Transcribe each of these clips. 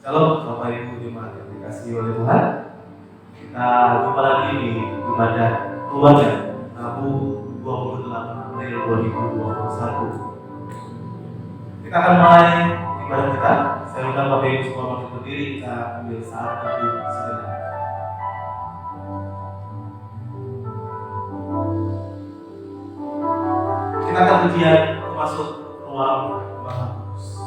Shalom Bapak Ibu jemaat yang dikasihi oleh Tuhan. Kita jumpa lagi di ibadah keluarga Rabu 28 April 2021. Kita akan mulai ibadah kita. Saya undang Bapak Ibu semua untuk berdiri, kita ambil saat teduh sejenak. Kita akan ujian masuk ruang Maha Kudus.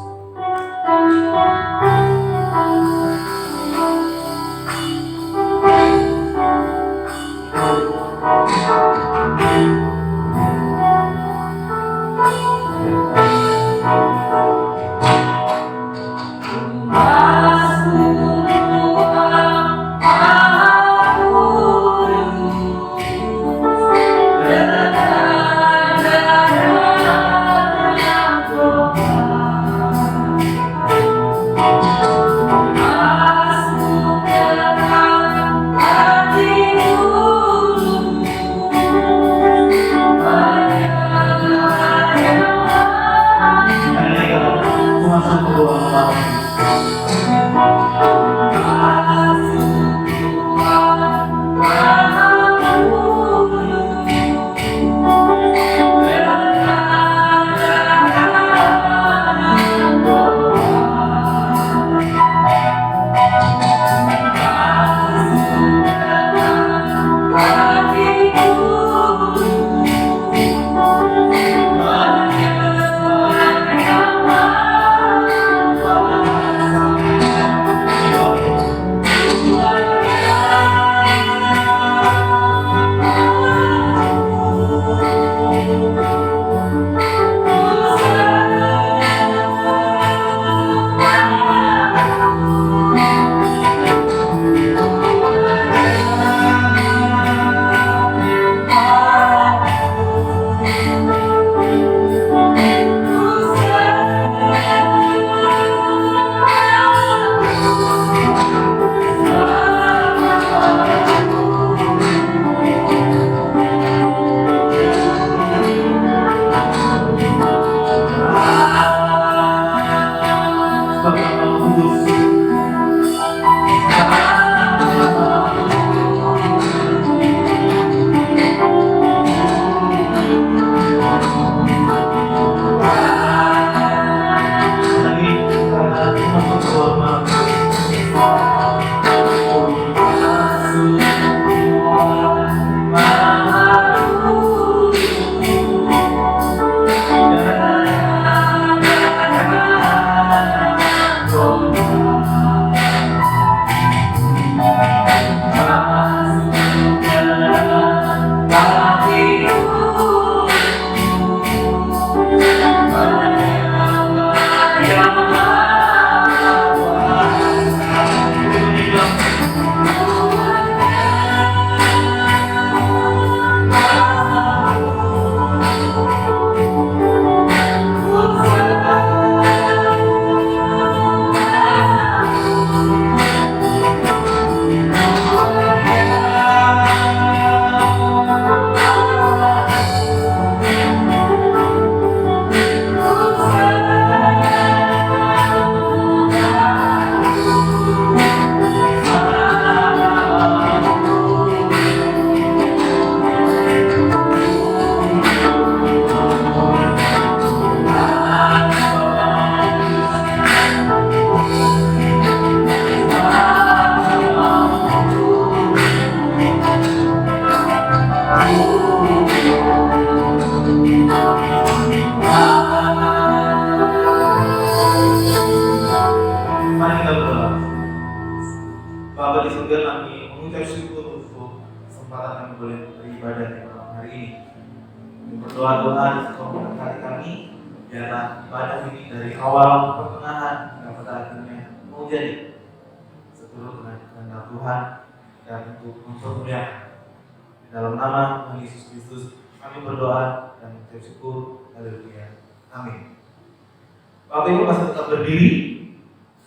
Bapak Ibu masih tetap berdiri.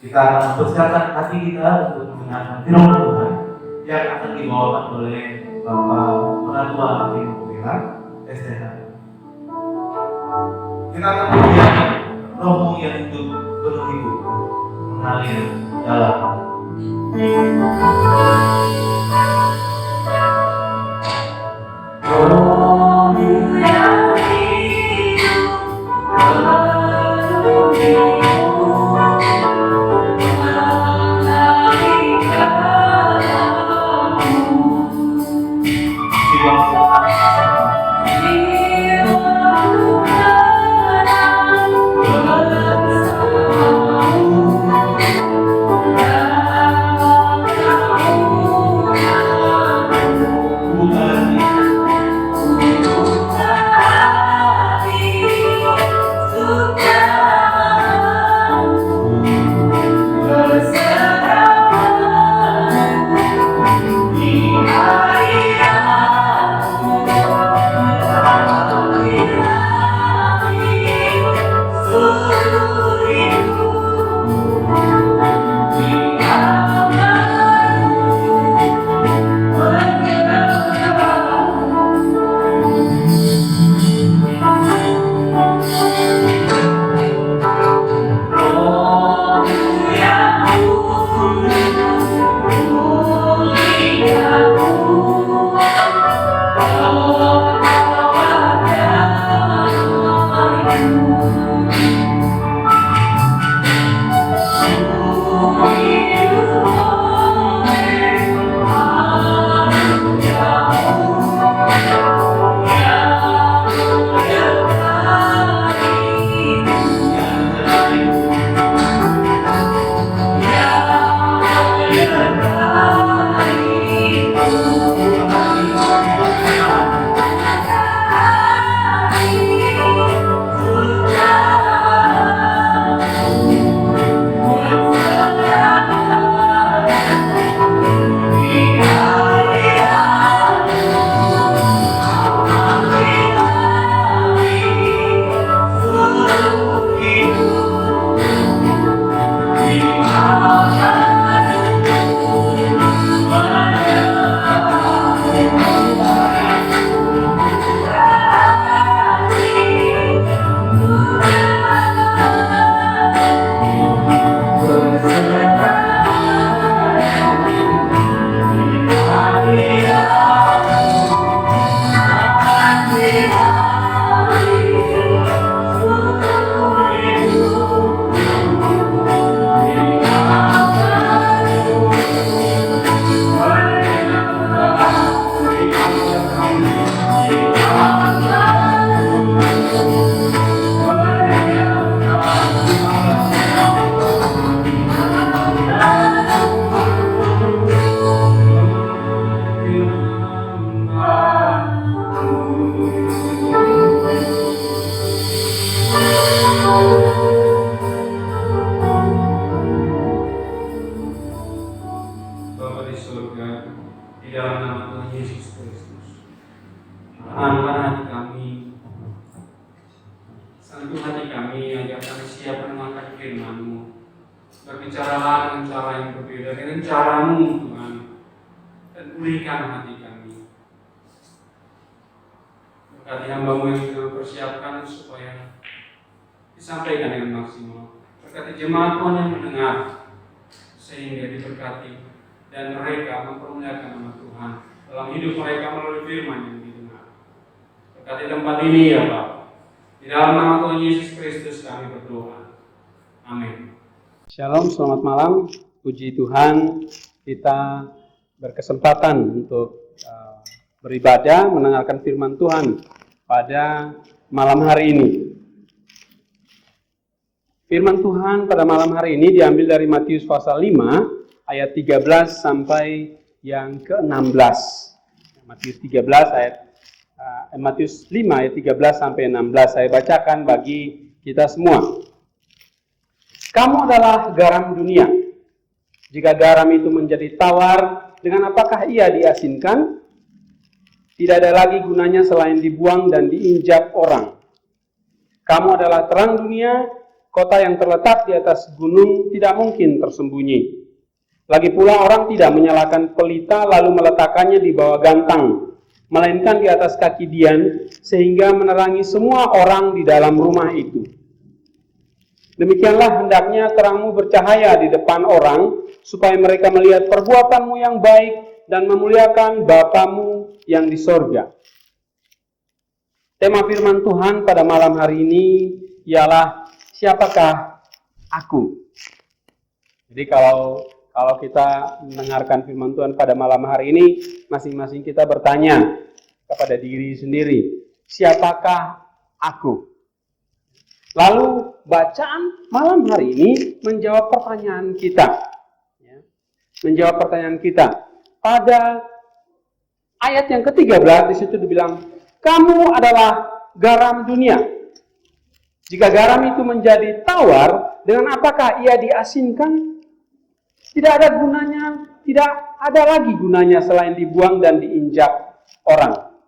Kita akan mempersiapkan hati kita untuk mendengarkan firman Tuhan yang akan dibawakan oleh Bapak Penatua Hakim Pemila STH. Kita akan melihat rohmu yang hidup penuh hidup. mengalir dalam. Berbicaralah dengan cara yang berbeda, dengan cara-Mu Tuhan, dan pulihkan hati kami. Berkati hamba-Mu yang sudah mempersiapkan supaya disampaikan dengan maksimal. Berkati jemaat Tuhan yang mendengar, sehingga diberkati dan mereka mempermuliakan nama Tuhan dalam hidup mereka melalui firman yang didengar. Berkati tempat ini ya Bapa. Di dalam nama Tuhan Yesus Kristus kami berdoa. Amin. Shalom, selamat malam. Puji Tuhan, kita berkesempatan untuk beribadah, mendengarkan firman Tuhan pada malam hari ini. Firman Tuhan pada malam hari ini diambil dari Matius pasal 5 ayat 13 sampai yang ke-16. Matius 5 ayat 13 sampai 16 saya bacakan bagi kita semua. Kamu adalah garam dunia. Jika garam itu menjadi tawar, dengan apakah ia diasinkan? Tidak ada lagi gunanya selain dibuang dan diinjak orang. Kamu adalah terang dunia, kota yang terletak di atas gunung tidak mungkin tersembunyi. Lagi pula orang tidak menyalakan pelita lalu meletakkannya di bawah gantang, melainkan di atas kaki dian, sehingga menerangi semua orang di dalam rumah itu. Demikianlah hendaknya terangmu bercahaya di depan orang, supaya mereka melihat perbuatanmu yang baik dan memuliakan Bapamu yang di sorga. Tema firman Tuhan pada malam hari ini ialah siapakah aku? Jadi kalau kita mendengarkan firman Tuhan pada malam hari ini, masing-masing kita bertanya kepada diri sendiri, siapakah aku? Lalu bacaan malam hari ini menjawab pertanyaan kita. Menjawab pertanyaan kita. Pada ayat yang ke-13 di situ dibilang, kamu adalah garam dunia. Jika garam itu menjadi tawar, dengan apakah ia diasinkan? Tidak ada gunanya, tidak ada lagi gunanya selain dibuang dan diinjak orang.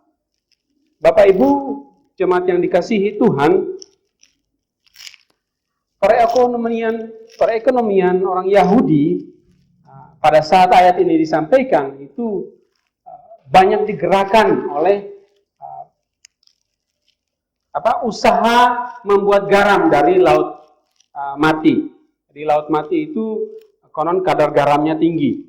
Bapak Ibu, jemaat yang dikasihi Tuhan, perekonomian orang Yahudi pada saat ayat ini disampaikan itu banyak digerakkan oleh usaha membuat garam dari laut mati. Di laut mati itu konon kadar garamnya tinggi.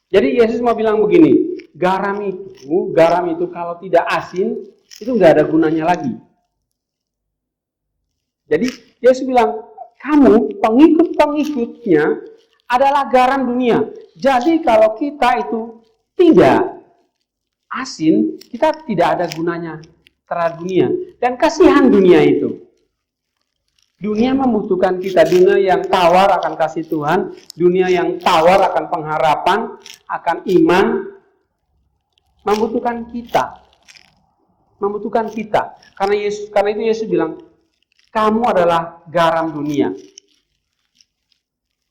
Jadi Yesus mau bilang begini, garam itu kalau tidak asin itu nggak ada gunanya lagi. Jadi Yesus bilang, kamu pengikut-pengikutnya adalah garam dunia. Jadi kalau kita itu tidak asin, kita tidak ada gunanya terhadap dunia. Dan kasihan dunia itu. Dunia membutuhkan kita. Dunia yang tawar akan kasih Tuhan. Dunia yang tawar akan pengharapan, akan iman. Membutuhkan kita. Membutuhkan kita. Karena itu Yesus bilang, kamu adalah garam dunia.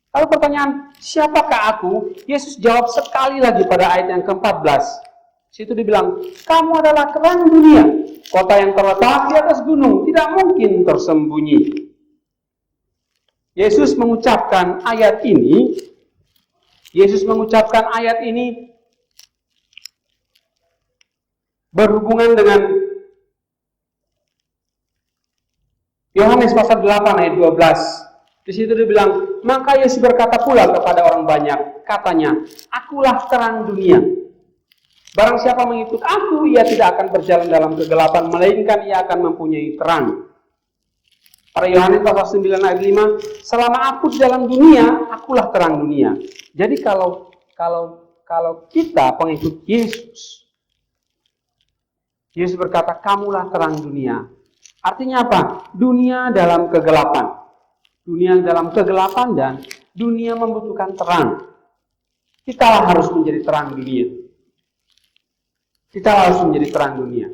Lalu pertanyaan, siapakah aku? Yesus jawab sekali lagi pada ayat yang ke-14. Situ dibilang, kamu adalah terang dunia. Kota yang terletak di atas gunung tidak mungkin tersembunyi. Yesus mengucapkan ayat ini berhubungan dengan Yohanes pasal 8 ayat 12. Di situ dia bilang, maka Yesus berkata pula kepada orang banyak, katanya, akulah terang dunia. Barang siapa mengikut aku, ia tidak akan berjalan dalam kegelapan, melainkan ia akan mempunyai terang. Pada Yohanes pasal 9 ayat 5, selama aku di dalam dunia, akulah terang dunia. Jadi kalau kita pengikut Yesus berkata, kamulah terang dunia. Artinya apa? Dunia dalam kegelapan. Dunia dalam kegelapan dan dunia membutuhkan terang. Kita harus menjadi terang dunia. Kita harus menjadi terang dunia.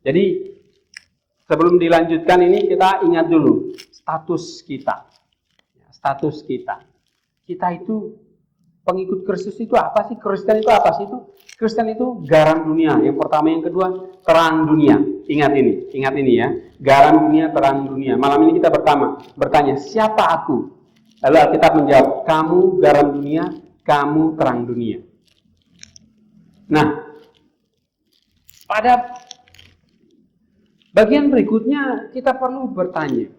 Jadi, sebelum dilanjutkan ini kita ingat dulu status kita. Status kita. Kita itu pengikut Kristus itu apa sih? Kristen itu apa sih itu? Kristen itu garam dunia. Yang pertama, yang kedua, terang dunia. Ingat ini ya. Garam dunia, terang dunia. Malam ini kita bertanya, siapa aku? Lalu Alkitab menjawab, kamu garam dunia, kamu terang dunia. Nah, pada bagian berikutnya kita perlu bertanya.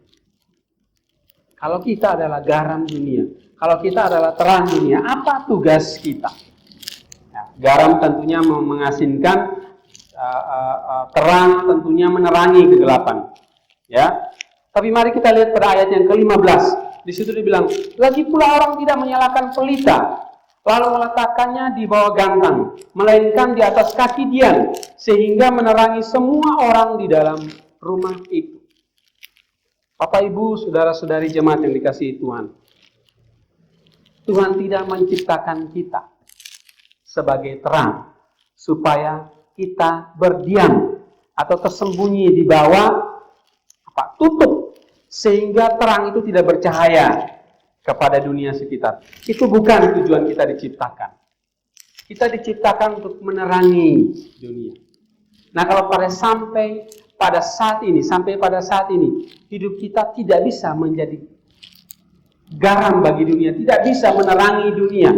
Kalau kita adalah garam dunia, kalau kita adalah terang dunia, apa tugas kita? Garam tentunya mengasinkan, terang tentunya menerangi kegelapan. Ya. Tapi mari kita lihat pada ayat yang ke-15. Di situ dibilang, lagi pula orang tidak menyalakan pelita, lalu meletakkannya di bawah gantang, melainkan di atas kaki dian, sehingga menerangi semua orang di dalam rumah itu. Bapak, Ibu, saudara-saudari jemaat yang dikasihi Tuhan. Tuhan tidak menciptakan kita sebagai terang, supaya kita berdiam atau tersembunyi di bawah tutup, sehingga terang itu tidak bercahaya kepada dunia sekitar. Itu bukan tujuan kita diciptakan. Kita diciptakan untuk menerangi dunia. Nah, kalau sampai pada saat ini hidup kita tidak bisa menjadi garam bagi dunia, tidak bisa menerangi dunia.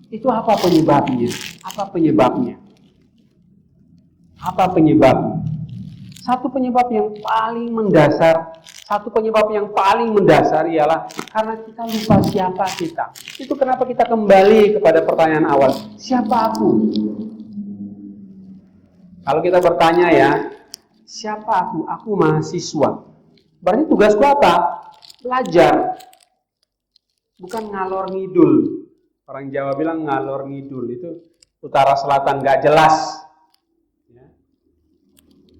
Itu apa penyebabnya? Apa penyebabnya? Satu penyebab yang paling mendasar, ialah karena kita lupa siapa kita. Itu kenapa kita kembali kepada pertanyaan awal, siapa aku? Kalau kita bertanya ya, siapa aku? Aku mahasiswa. Berarti tugasku apa? Belajar. Bukan ngalor ngidul. Orang Jawa bilang ngalor ngidul, itu utara selatan gak jelas. Ya.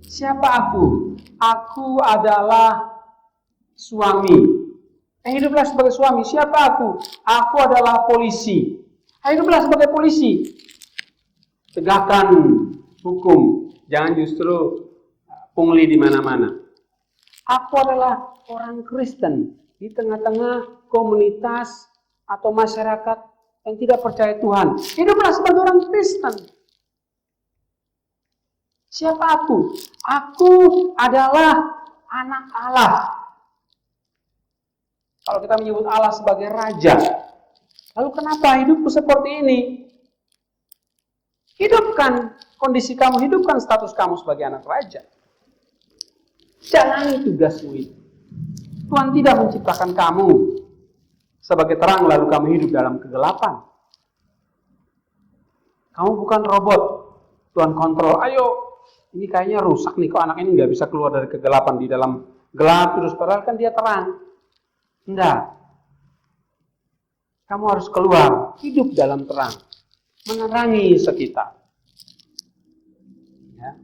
Siapa aku? Aku adalah suami. Hiduplah sebagai suami. Siapa aku? Aku adalah polisi. Hiduplah sebagai polisi. Tegakkan hukum. Jangan justru pungli di mana-mana. Aku adalah orang Kristen di tengah-tengah komunitas atau masyarakat yang tidak percaya Tuhan. Hiduplah sebagai orang Kristen. Siapa aku? Aku adalah anak Allah. Kalau kita menyebut Allah sebagai raja, lalu kenapa hidupku seperti ini? Hidupkan kondisi kamu, hidupkan status kamu sebagai anak raja. Jalani tugasmu itu. Tuhan tidak menciptakan kamu sebagai terang lalu kamu hidup dalam kegelapan. Kamu bukan robot. Tuhan kontrol. Ayo, ini kayaknya rusak nih, kok anak ini nggak bisa keluar dari kegelapan, di dalam gelap terus, padahal kan dia terang. Enggak. Kamu harus keluar, hidup dalam terang, menerangi sekitar. Ya.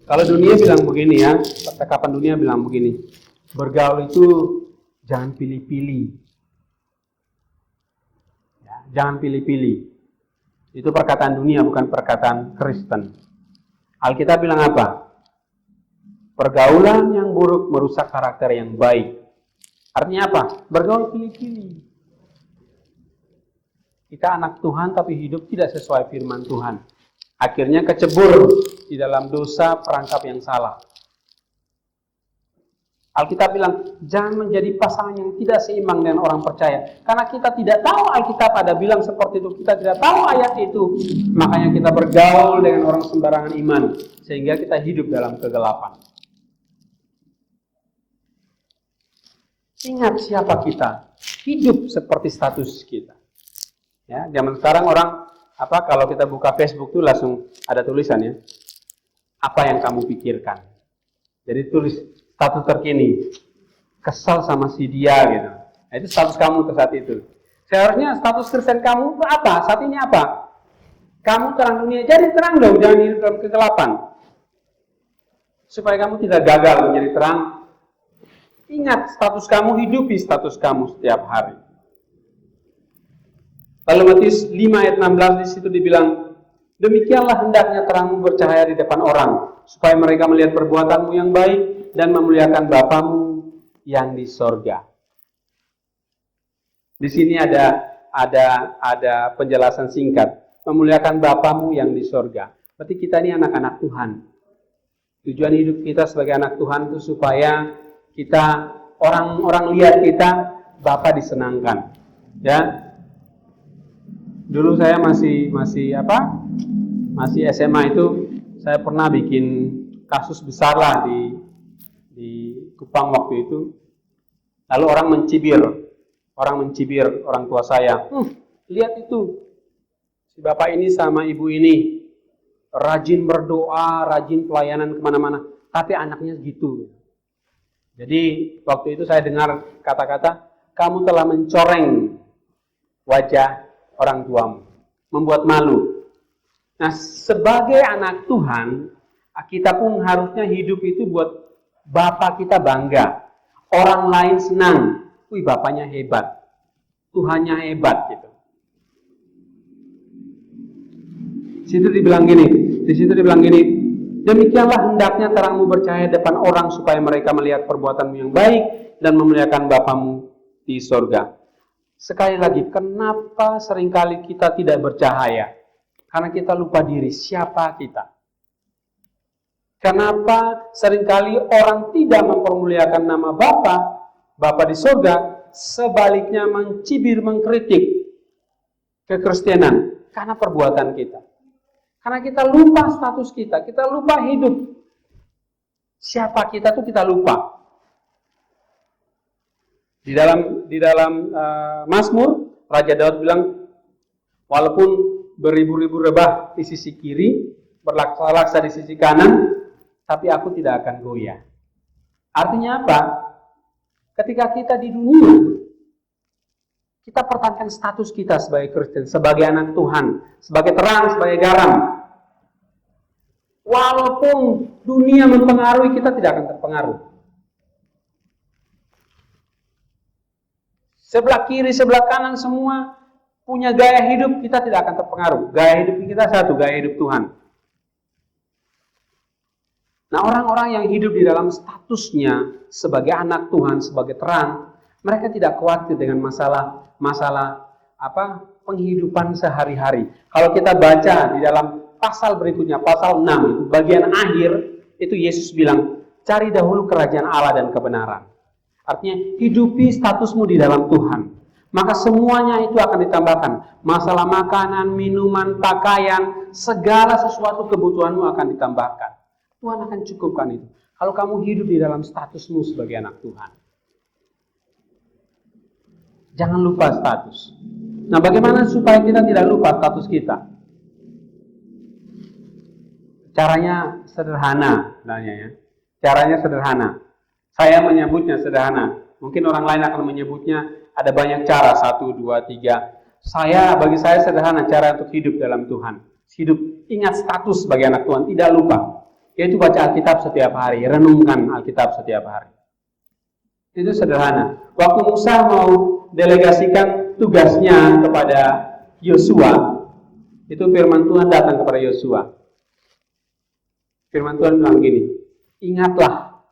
Kalau dunia bilang begini ya, percakapan dunia bilang begini, bergaul itu jangan pilih-pilih. Ya, jangan pilih-pilih. Itu perkataan dunia, bukan perkataan Kristen. Alkitab bilang apa? Pergaulan yang buruk merusak karakter yang baik. Artinya apa? Bergaul pilih-pilih. Kita anak Tuhan tapi hidup tidak sesuai firman Tuhan. Akhirnya kecebur di dalam dosa perangkap yang salah. Alkitab bilang, jangan menjadi pasangan yang tidak seimbang dengan orang percaya. Karena kita tidak tahu Alkitab ada bilang seperti itu. Kita tidak tahu ayat itu. Makanya kita bergaul dengan orang sembarangan iman. Sehingga kita hidup dalam kegelapan. Ingat siapa kita. Hidup seperti status kita. Ya, zaman sekarang orang, kalau kita buka Facebook itu langsung ada tulisan ya. Apa yang kamu pikirkan? Jadi tulis status terkini, kesal sama si dia gitu. Nah, itu status kamu saat itu. Seharusnya status Kristen kamu apa? Saat ini apa? Kamu terang dunia, jadi terang dong, jangan hidup dalam kegelapan. Supaya kamu tidak gagal menjadi terang. Ingat status kamu, hidupi status kamu setiap hari. Lalu Matius 5 ayat 16 di situ dibilang, demikianlah hendaknya terangmu bercahaya di depan orang, supaya mereka melihat perbuatanmu yang baik dan memuliakan Bapamu yang di sorga. Di sini ada penjelasan singkat, memuliakan Bapamu yang di sorga. Berarti kita ini anak-anak Tuhan. Tujuan hidup kita sebagai anak Tuhan itu supaya kita orang lihat kita, Bapa disenangkan. Ya. Dulu saya masih SMA itu, saya pernah bikin kasus besar lah di Kupang waktu itu. Lalu orang mencibir orang tua saya. Lihat itu, si bapak ini sama ibu ini rajin berdoa, rajin pelayanan kemana-mana, tapi anaknya gitu. Jadi waktu itu saya dengar kata-kata, kamu telah mencoreng wajah orang tuamu, membuat malu. Nah, sebagai anak Tuhan, kita pun harusnya hidup itu buat Bapak kita bangga. Orang lain senang. Wih, bapaknya hebat. Tuhannya hebat gitu. Di situ dibilang gini, demikianlah hendaknya terangmu bercahaya depan orang supaya mereka melihat perbuatanmu yang baik dan memuliakan Bapamu di sorga. Sekali lagi, kenapa seringkali kita tidak bercahaya? Karena kita lupa diri, siapa kita. Kenapa seringkali orang tidak mempermuliakan nama Bapa di surga, sebaliknya mencibir, mengkritik kekristenan karena perbuatan kita. Karena kita lupa status kita lupa hidup. siapa kita tuh kita lupa. Di dalam Mazmur, Raja Daud bilang, walaupun beribu-ribu rebah di sisi kiri, berlaksa-laksa di sisi kanan, tapi aku tidak akan goyah. Artinya apa? Ketika kita di dunia, kita pertahankan status kita sebagai Kristen, sebagai anak Tuhan, sebagai terang, sebagai garam. Walaupun dunia mempengaruhi, kita tidak akan terpengaruh. Sebelah kiri, sebelah kanan semua punya gaya hidup, kita tidak akan terpengaruh. Gaya hidup kita satu, gaya hidup Tuhan. Nah, orang-orang yang hidup di dalam statusnya sebagai anak Tuhan, sebagai terang, mereka tidak khawatir dengan masalah penghidupan sehari-hari. Kalau kita baca di dalam pasal berikutnya, pasal 6, itu bagian akhir, itu Yesus bilang, cari dahulu kerajaan Allah dan kebenaran. Artinya, hidupi statusmu di dalam Tuhan. Maka semuanya itu akan ditambahkan. Masalah makanan, minuman, pakaian, segala sesuatu kebutuhanmu akan ditambahkan. Tuhan akan cukupkan itu. Kalau kamu hidup di dalam statusmu sebagai anak Tuhan. Jangan lupa status. Nah, bagaimana supaya kita tidak lupa status kita? Caranya sederhana, sebenarnya ya. Caranya sederhana. Saya menyebutnya sederhana. Mungkin orang lain akan menyebutnya ada banyak cara, 1, 2, 3. Bagi saya sederhana cara untuk hidup dalam Tuhan. Hidup, ingat status sebagai anak Tuhan, tidak lupa. Yaitu baca Alkitab setiap hari, renungkan Alkitab setiap hari. Itu sederhana. Waktu Musa mau delegasikan tugasnya kepada Yosua, itu firman Tuhan datang kepada Yosua. Firman Tuhan bilang gini, ingatlah,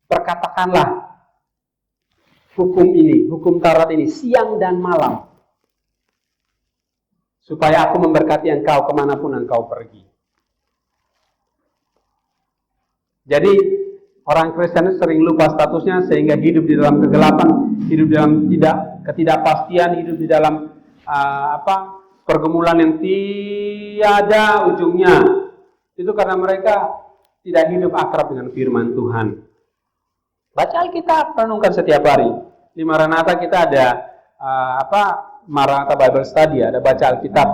perkatakanlah hukum Taurat ini siang dan malam, supaya aku memberkati engkau kemanapun engkau pergi. Jadi orang Kristen sering lupa statusnya sehingga hidup di dalam kegelapan, hidup di dalam ketidakpastian, hidup di dalam pergumulan yang tiada ujungnya. Itu karena mereka tidak hidup akrab dengan firman Tuhan. Baca Alkitab, renungkan setiap hari. Di Maranatha kita ada Maranatha Bible Study, ada baca Alkitab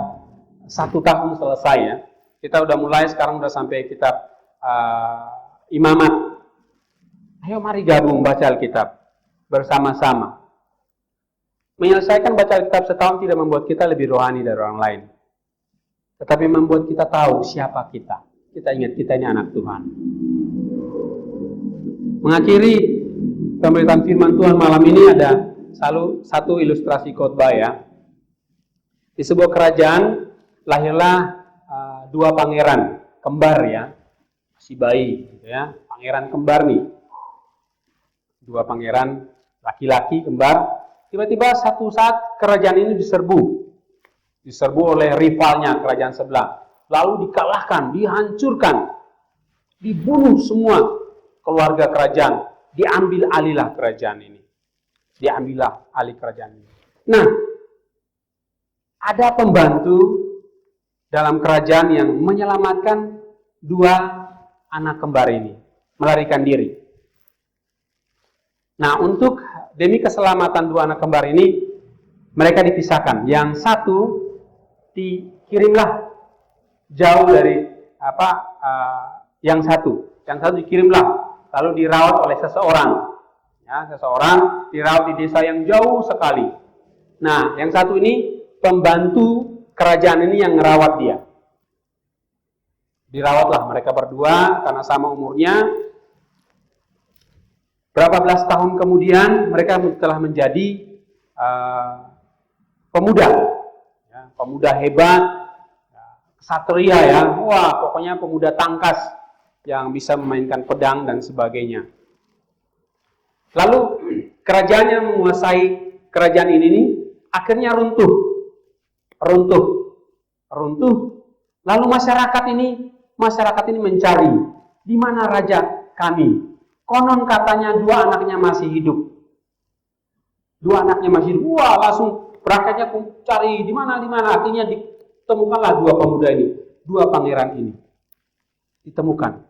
1 tahun selesai ya. Kita udah mulai, sekarang udah sampai kitab Imamat. Ayo mari gabung baca Alkitab bersama-sama. Menyelesaikan baca Alkitab setahun tidak membuat kita lebih rohani dari orang lain, tetapi membuat kita tahu siapa kita. Kita ingat kita ini anak Tuhan. Mengakhiri pemberitaan firman Tuhan malam ini ada satu ilustrasi khotbah ya. Di sebuah kerajaan lahirlah 2 pangeran kembar ya, si bayi gitu ya, pangeran kembar nih. 2 pangeran laki-laki kembar. Tiba-tiba satu saat kerajaan ini diserbu oleh rivalnya kerajaan sebelah. Lalu dikalahkan, dihancurkan, dibunuh semua keluarga kerajaan, diambil alihlah kerajaan ini. Diambillah alih kerajaan ini. Nah, ada pembantu dalam kerajaan yang menyelamatkan 2 anak kembar ini, melarikan diri. Nah, untuk demi keselamatan 2 anak kembar ini, mereka dipisahkan. Yang satu dikirimlah jauh dari yang satu dikirimlah lalu dirawat oleh seseorang ya, seseorang dirawat di desa yang jauh sekali. Nah, yang satu ini pembantu kerajaan ini yang ngerawat dia. Dirawatlah mereka berdua karena sama umurnya. Berapa belas tahun kemudian mereka telah menjadi pemuda ya, pemuda hebat, satria ya, wah pokoknya pemuda tangkas yang bisa memainkan pedang dan sebagainya. Lalu kerajaan yang menguasai kerajaan ini nih, akhirnya runtuh. Lalu masyarakat ini mencari, di mana raja kami? Konon katanya 2 anaknya masih hidup. 2 anaknya masih hidup. Wah, langsung rakyatnya cari di mana. Akhirnya ditemukanlah 2 pemuda ini, 2 pangeran ini. Ditemukan.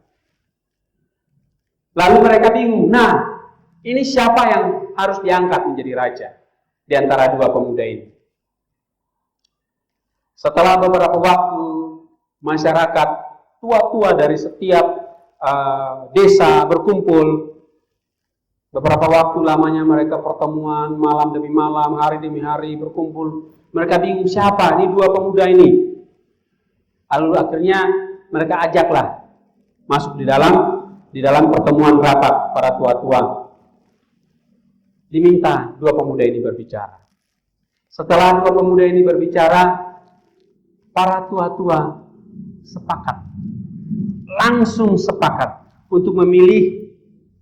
Lalu mereka bingung. Nah, ini siapa yang harus diangkat menjadi raja di antara dua pemuda ini? Setelah beberapa waktu, masyarakat tua-tua dari setiap desa berkumpul. Beberapa waktu lamanya mereka pertemuan, malam demi malam, hari demi hari berkumpul. Mereka bingung siapa ini dua pemuda ini. Lalu akhirnya mereka ajaklah masuk di dalam pertemuan rapat para tua-tua. Diminta dua pemuda ini berbicara. Setelah dua pemuda ini berbicara, para tua-tua sepakat, langsung sepakat untuk memilih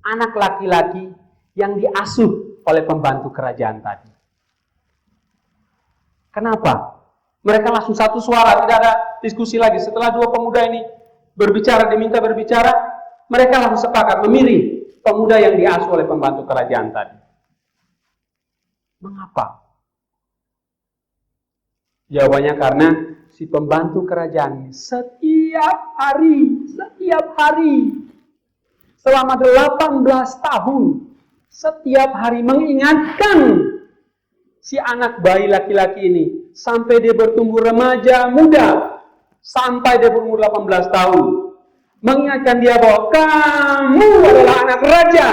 anak laki-laki yang diasuh oleh pembantu kerajaan tadi. Kenapa? Mereka langsung satu suara, tidak ada diskusi lagi. Setelah dua pemuda ini berbicara, diminta berbicara, mereka langsung sepakat memilih pemuda yang diasuh oleh pembantu kerajaan tadi. Mengapa? Jawabannya karena si pembantu kerajaan ini setiap hari selama 18 tahun setiap hari mengingatkan si anak bayi laki-laki ini sampai dia bertumbuh remaja muda, sampai dia berumur 18 tahun, mengingatkan dia bahwa kamu adalah anak raja.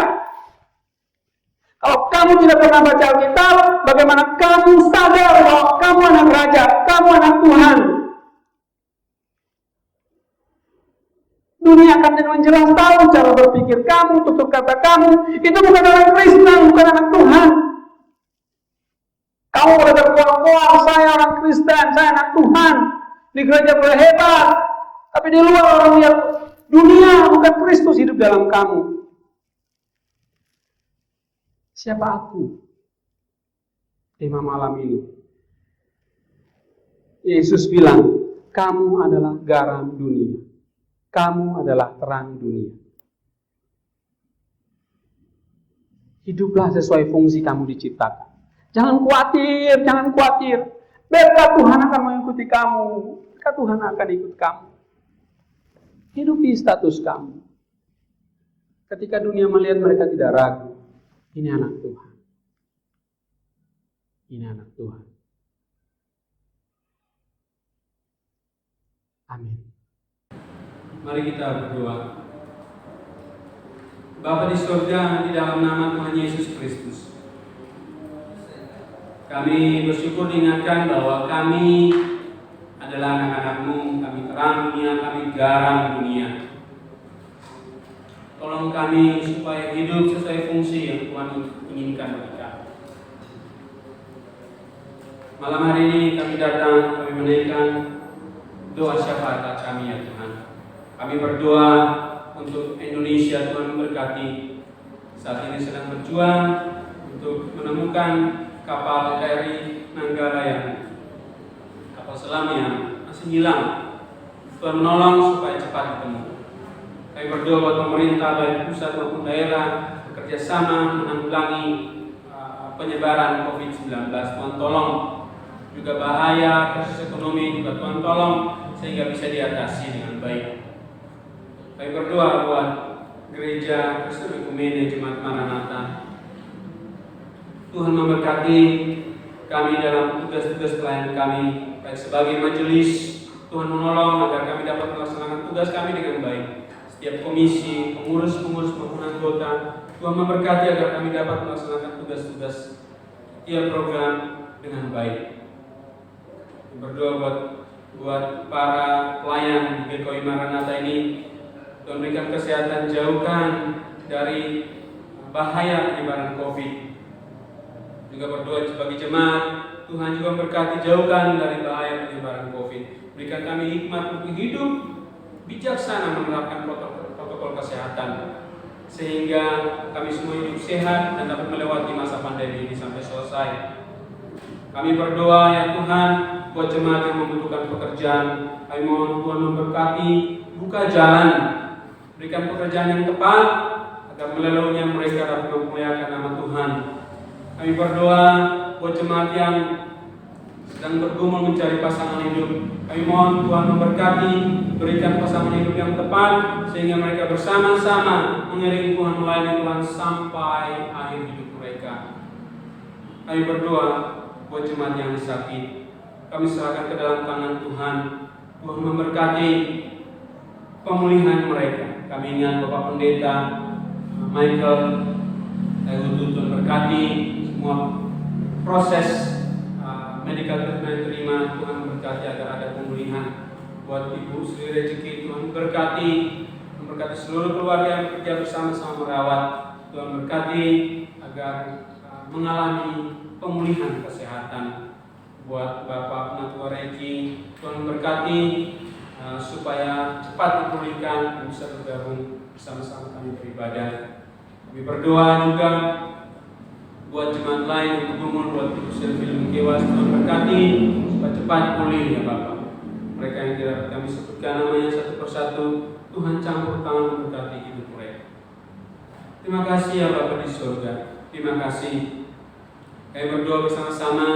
Kalau kamu tidak pernah baca Alkitab, bagaimana kamu sadar bahwa kamu anak raja, kamu anak Tuhan? Dunia akan dengan jelas tahu cara berpikir kamu, tutur kata kamu, itu bukan anak Kristen, bukan anak Tuhan. Kamu boleh berkuar-kuar, saya orang Kristen, saya anak Tuhan. Di gereja boleh hebat, tapi di luar orang lihat dunia, bukan Kristus hidup dalam kamu. Siapa aku? Tema malam ini. Yesus bilang, kamu adalah garam dunia. Kamu adalah terang dunia. Hiduplah sesuai fungsi kamu diciptakan. Jangan khawatir. Berkat Tuhan akan mengikuti kamu. Berkat Tuhan akan ikut kamu. Hidupi status kamu. Ketika dunia melihat mereka tidak ragu. Ini anak Tuhan. Ini anak Tuhan. Amin. Mari kita berdoa. Bapa di surga, di dalam nama Tuhan Yesus Kristus, kami bersyukur diingatkan bahwa kami adalah anak-anak-Mu, kami terang dunia, kami garam dunia. Tolong kami supaya hidup sesuai fungsi yang Tuhan inginkan bagi kami. Malam hari ini kami datang, kami menaikkan doa syafaat kami ya Tuhan. Kami berdoa untuk Indonesia, Tuhan memberkati. Saat ini sedang berjuang untuk menemukan kapal KRI Nanggala yang kapal selam yang masih hilang. Tuhan menolong supaya cepat ditemu. Kami berdoa buat pemerintah baik pusat maupun daerah bekerja sama menanggulangi penyebaran COVID-19. Tuhan tolong juga bahaya krisis ekonomi juga Tuhan tolong sehingga bisa diatasi dengan baik. Kami berdoa buat gereja Kristen Ekumene Jemaat Maranatha. Tuhan memberkati kami dalam tugas-tugas pelayanan kami, baik sebagai majelis. Tuhan menolong agar kami dapat melaksanakan tugas kami dengan baik. Setiap komisi, pengurus-pengurus maupun anggota, Tuhan memberkati agar kami dapat melaksanakan tugas-tugas setiap program dengan baik. Berdoa buat para pelayan di GKI Maranatha ini. Tuhan berikan kesehatan, jauhkan dari bahaya penyebaran COVID. Juga berdoa bagi jemaat, Tuhan juga memberkati, jauhkan dari bahaya penyebaran COVID. Berikan kami hikmat untuk hidup bijaksana menerapkan protokol kesehatan, sehingga kami semua hidup sehat dan dapat melewati masa pandemi ini sampai selesai. Kami berdoa ya Tuhan buat jemaat yang membutuhkan pekerjaan. Kami mohon Tuhan memberkati, buka jalan, berikan pekerjaan yang tepat agar melaluinya mereka dapat memuliakan nama Tuhan. Kami berdoa buat jemaat yang sedang bergumul mencari pasangan hidup. Kami mohon Tuhan memberkati, berikan pasangan hidup yang tepat, sehingga mereka bersama-sama mengiring Tuhan, melayani Tuhan sampai akhir hidup mereka. Kami berdoa buat jemaat yang sakit, kami serahkan ke dalam tangan Tuhan. Tuhan memberkati pemulihan mereka. Kami ingat Bapak Pendeta Michael, Tuhan berkati semua proses medical treatment terima. Tuhan berkati agar ada pemulihan buat Ibu Sri Rezeki. Tuhan berkati seluruh keluarga yang bekerja bersama-sama merawat. Tuhan berkati agar mengalami pemulihan kesehatan buat Bapak Penatua Reki. Tuhan berkati supaya cepat dipulihkan dan bisa bergabung bersama-sama kami beribadah. Kami berdoa juga buat jemaat lain yang bergumul, buat Ibu Sylvie Mengkewas. Tuhan berkati supaya cepat pulih ya Bapak. Mereka yang tidak kami sebutkan namanya satu persatu, Tuhan campur tangan memberkati hidup mereka. Terima kasih ya Bapak di surga. Terima kasih. Kami berdoa bersama-sama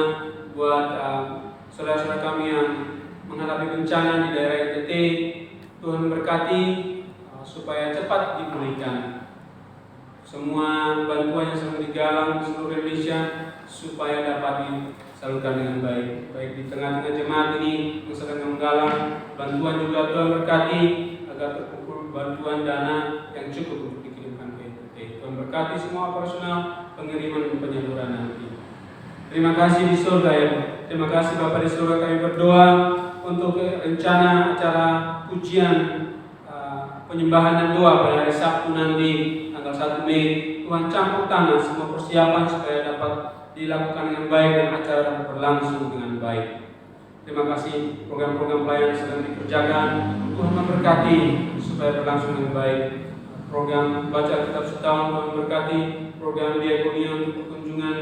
buat saudara-saudara kami yang menghadapi bencana di daerah NTT. Tuhan berkati supaya cepat dipulihkan. Semua bantuan yang sedang digalang di seluruh Indonesia supaya dapat disalurkan dengan baik. Baik di tengah-tengah jemaat ini yang sedang menggalang bantuan juga, Tuhan berkati agar terkumpul bantuan dana yang cukup untuk dikirimkan ke NTT. Tuhan berkati semua operasional pengiriman dan penyaluran nanti. Terima kasih di surga ya. Terima kasih Bapak di surga. Kami berdoa untuk rencana acara ujian penyembahan dan doa pada hari Sabtu nanti tanggal 1 Mei. Tuhan campur tangan semua persiapan supaya dapat dilakukan dengan baik dan acara dapat berlangsung dengan baik. Terima kasih program-program pelayanan yang sedang dikerjakan. Tuhan memberkati supaya berlangsung dengan baik. Program baca kitab setahun Tuhan berkati. Program diakonia untuk kunjungan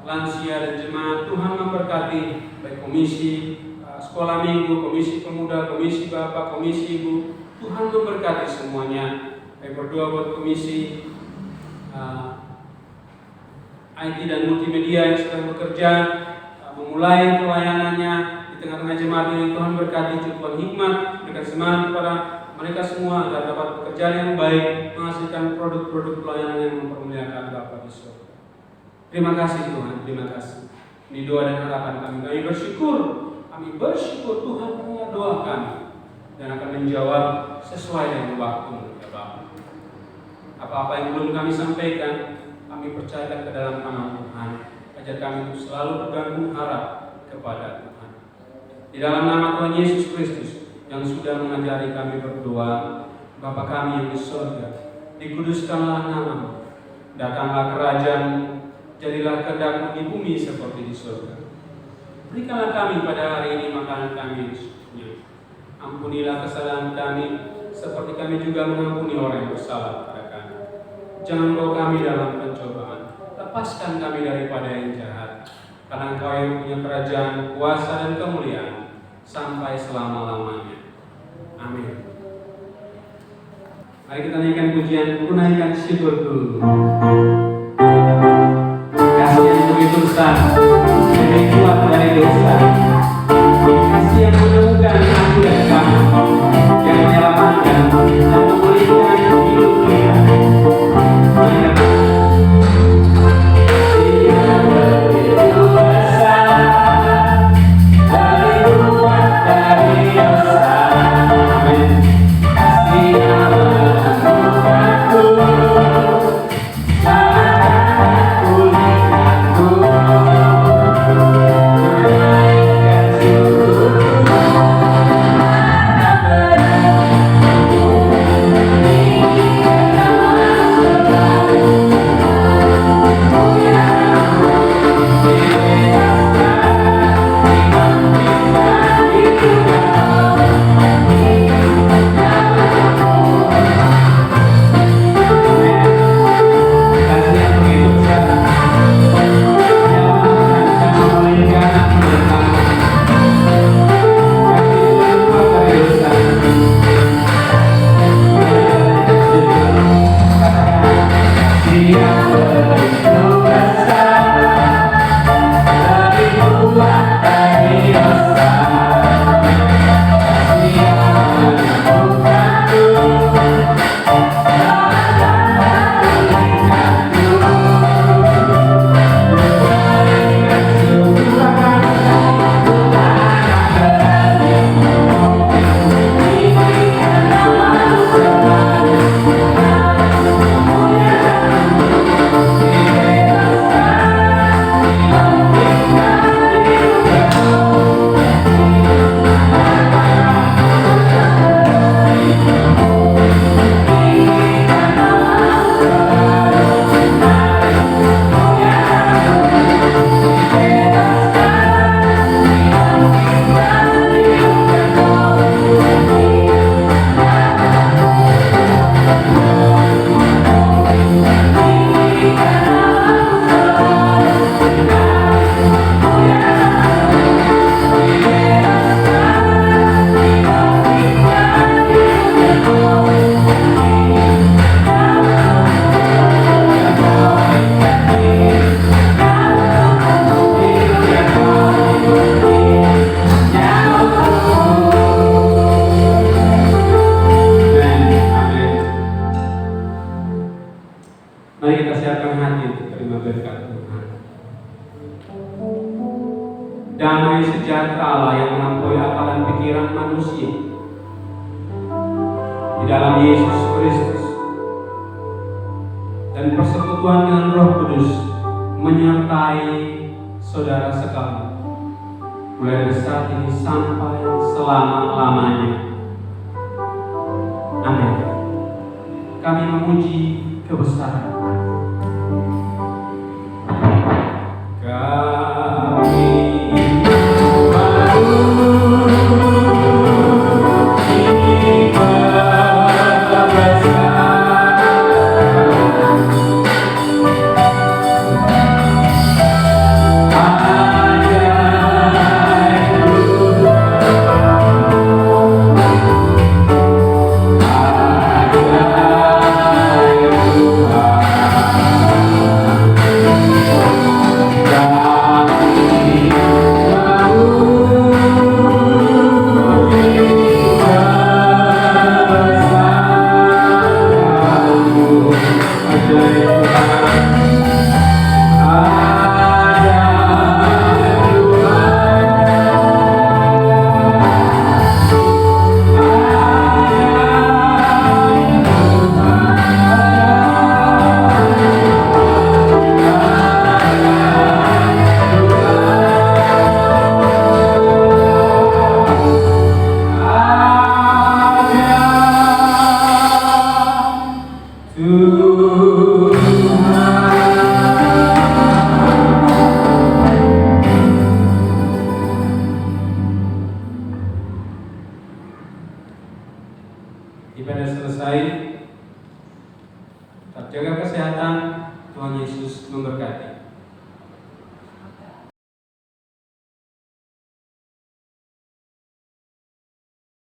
lansia dan jemaat Tuhan memberkati. Baik komisi sekolah minggu, komisi pemuda, komisi bapak, komisi ibu, Tuhan memberkati semuanya. Saya berdoa buat komisi IT dan multimedia yang sedang bekerja, memulai pelayanannya di tengah-tengah jemaat ini. Tuhan berkati, Tuhan hikmat, berikan semangat kepada mereka semua agar dapat bekerja yang baik, menghasilkan produk-produk pelayanan yang mempermuliakan Bapa di surga. Terima kasih Tuhan, terima kasih. Ini doa dan harapan kami. Kami bersyukur Tuhan mendengar doa kami dan akan menjawab sesuai dengan waktu ya Bapa. Apa-apa yang belum kami sampaikan, kami percayakan ke dalam tangan Tuhan. Ajar kami untuk selalu bergantung harap kepada Tuhan. Di dalam nama Tuhan Yesus Kristus yang sudah mengajari kami berdoa, Bapa kami yang di surga, dikuduskanlah nama-Mu, datanglah kerajaan-Mu, jadilah kehendak-Mu di bumi seperti di surga. Berikanlah kami pada hari ini makanan kami yang secukupnya. Ampunilah kesalahan kami, seperti kami juga mengampuni orang yang bersalah kepada kami. Jangan bawa kami dalam pencobaan, lepaskan kami daripada yang jahat. Karena Engkau yang punya kerajaan, kuasa dan kemuliaan sampai selama-lamanya. Amin. Mari kita naikkan pujian, naikkan syukur dulu. Kasih yang begitu besar, lebih kuat dari dosa. Kasih yang menemukan aku dan kamu, yang menyelamatkan dan memulihkan hidup kita. Lebih kuat Mari kita siapkan hati untuk terima berkat Tuhan. Damai sejahtera Allah yang melampaui akal dan pikiran manusia di dalam Yesus Kristus dan persekutuan dengan Roh Kudus menyertai saudara sekalian mulai dari saat ini sampai selama-lamanya. Amin. Kami memuji kebesaran ibadah selesai. Tetap jaga kesehatan. Tuhan Yesus memberkati.